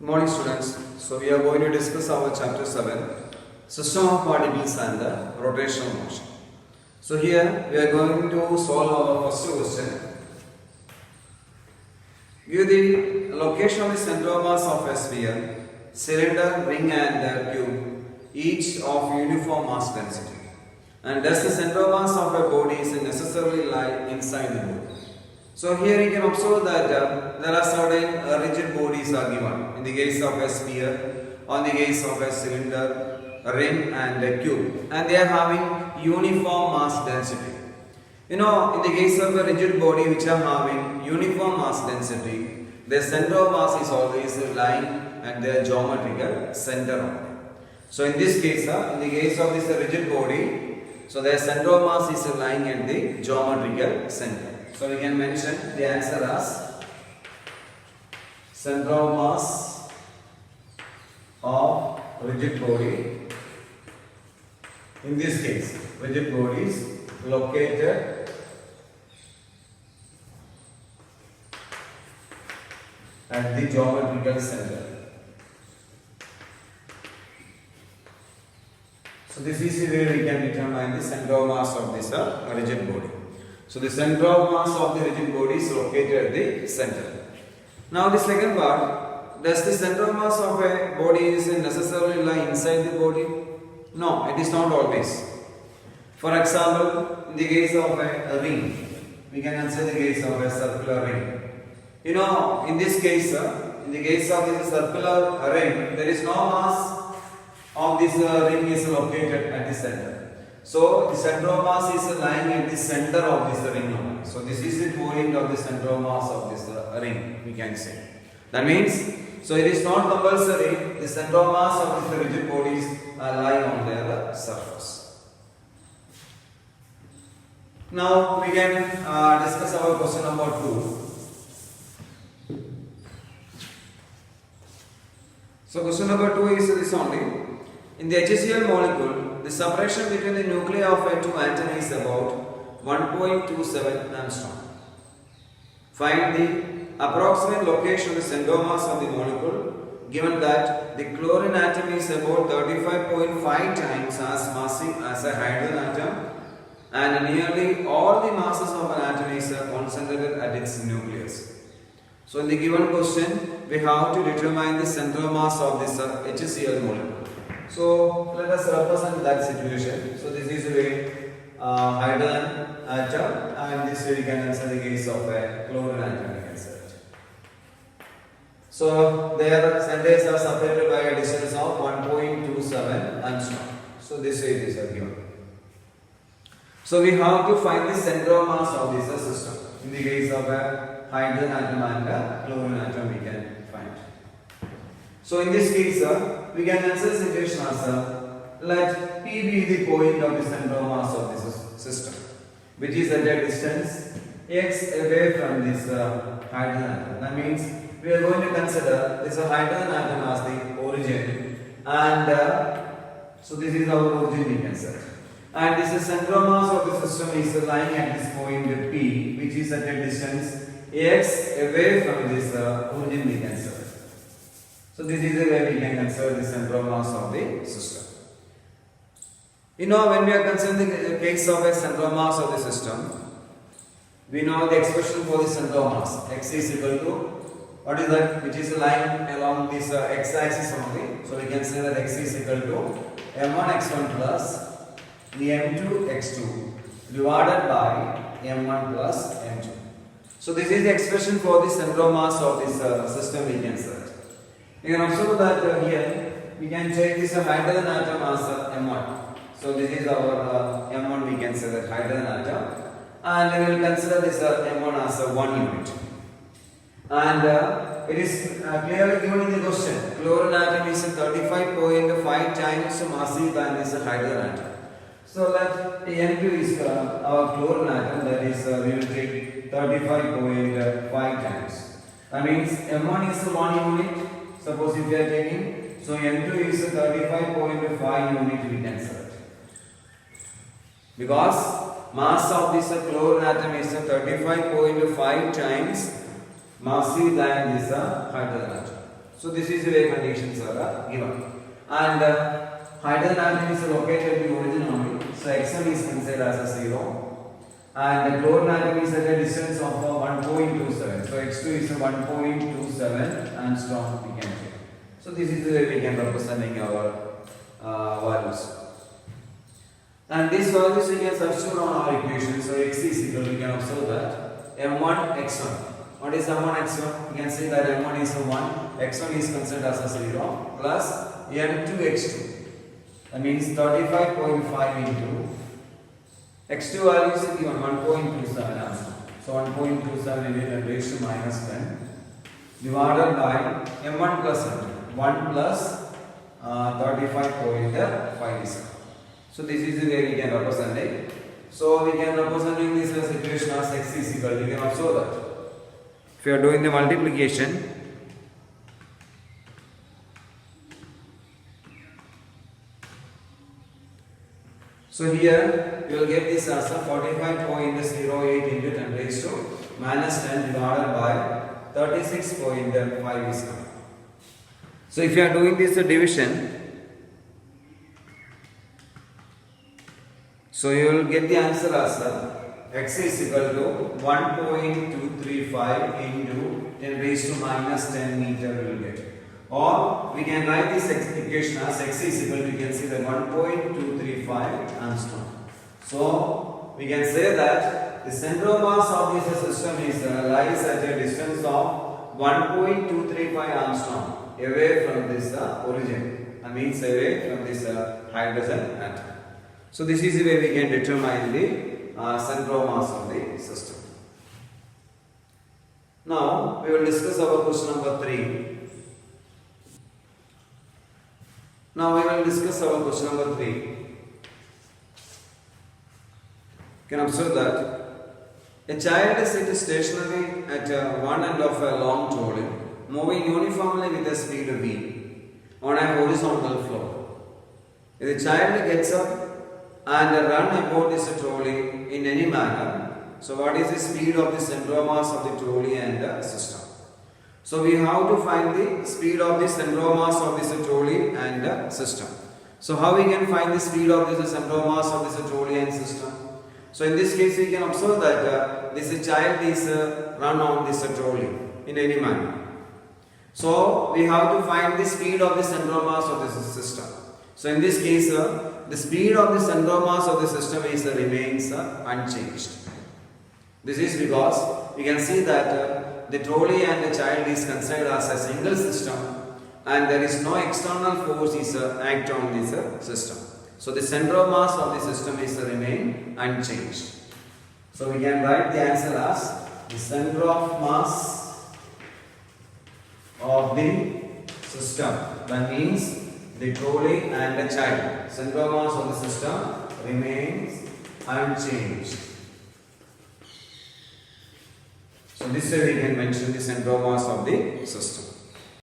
Good morning, students. So we are going to discuss our chapter 7, System of Particles and the Rotational Motion. So here we are going to solve our first question. Give the location of the center of mass of a sphere, cylinder, ring and cube, each of uniform mass density. And does the center of mass of a body is necessarily lie inside the body? So here you can observe that there are certain rigid bodies are given in the case of a sphere, on the case of a cylinder, a ring and a cube, and they are having uniform mass density. In the case of a rigid body which are having uniform mass density, the center of mass is always lying at the geometrical center only. So in this case, in the case of this rigid body, so the center of mass is lying at the geometrical center. So we can mention the answer as center of mass of rigid body. In this case, rigid body is located at the geometrical center. So this is where we can determine the center of mass of this rigid body. So the center of mass of the rigid body is located at the center. Now the second part, does the center of mass of a body is necessarily lie inside the body? No, it is not always. For example, in the case of a ring, we can consider the case of a circular ring. In this case, in the case of this circular ring, there is no mass of this ring is located at the center. So the center of mass is lying at the center of this ring only. So this is the point of the center of mass of this ring, we can say. That means, so it is not compulsory the center of mass of these rigid bodies lie on their surface. Now we can discuss our question number 2. So question number 2 is this only. In the HCl molecule, the separation between the nuclei of two atoms is about 1.27 angstrom. Find the approximate location of the center of mass of the molecule given that the chlorine atom is about 35.5 times as massive as a hydrogen atom and nearly all the masses of an atom is concentrated at its nucleus. So in the given question, we have to determine the center of mass of this HCl molecule. So let us represent that situation. So this is a hydrogen atom and this way we can answer the case of a chlorine atom. So their centers are separated by a distance of 1.27 angstrom. So this way it is given. So we have to find the center of mass of this system. In the case of a hydrogen atom and a chlorine atom we can find. So in this case we can answer the situation as let P be the point of the center of mass of this system, which is at a distance x away from this hydrogen atom. That means we are going to consider this hydrogen atom as the origin, and so this is our origin we can say. And this is center of mass of the system is lying at this point P, which is at a distance x away from this origin we can say. So this is the way we can consider the center of mass of the system. When we are considering the case of a center of mass of the system, we know the expression for the center of mass. X is equal to, what is that? Which is lying along this x-axis only. So we can say that x is equal to m1 x1 plus m2 x2 divided by m1 plus m2. So this is the expression for the center of mass of this system we can say. You can observe that here we can take this hydrogen atom as M1. So this is our M1, we can say that hydrogen atom, and we will consider this M1 as 1 unit. And it is clearly given in the question. Chlorine atom is 35.5 times massive than this hydrogen atom. So let N2 is our chlorine atom, that is we will take 35.5 times. That means M1 is 1 unit. Suppose if we are taking, so M2 is 35.5 unit we can select. Because mass of this chlorine atom is 35.5 times massive than this hydrogen atom. So this is the way conditions are given. And hydrogen atom is located in the origin only. So x1 is considered as a 0. And the chlorine atom is at a distance of 1.27. So x2 is 1.27 angstrom we can say. So this is the way we can representing our values. And these values we can substitute on our equation. So x is equal, we can observe that m1 x1. What is m1 x1? We can say that m1 is 1, x1 is considered as a 0 plus m2 x2. That means 35.5 into x2 value is given 1.27 answer. So 1.27 into 10 raised to minus 10 divided by m1 plus m2. 1 plus 35.5 is. So this is the way we can represent it. So we can representing this as equation as x is equal. You can observe that. If you are doing the multiplication, so here you will get this as a 45.08 into 10 raised to minus 10 divided by 36.5 is coming. So if you are doing this division, so you will get the answer as x is equal to 1.235 into 10 raised to minus 10 meter we will get. Or we can write this equation as x is equal to, you can see that 1.235 angstrom. So we can say that the center of mass of this system is lies at a distance of 1.235 angstrom away from this origin. That means away from this hydrogen atom. So this is the way we can determine the center of mass of the system. Now we will discuss our question number 3. Now we will discuss our question number 3. You can observe that a child is sitting stationary at one end of a long trolley, moving uniformly with a speed of v on a horizontal floor. If the child gets up and run about this trolley in any manner, so what is the speed of the center of mass of the trolley and system? So we have to find the speed of the center of mass of this trolley and system. So how we can find the speed of this center of mass of this trolley and system? So in this case we can observe that this child is run on this trolley in any manner. So we have to find the speed of the center of mass of this system. So in this case the speed of the center of mass of the system is remains unchanged. This is because we can see that the trolley and the child is considered as a single system and there is no external force is act on this system. So the center of mass of the system is remain unchanged. So we can write the answer as the center of mass of the system. That means the trolley and the child. Center of mass of the system remains unchanged. So this way we can mention the center of mass of the system.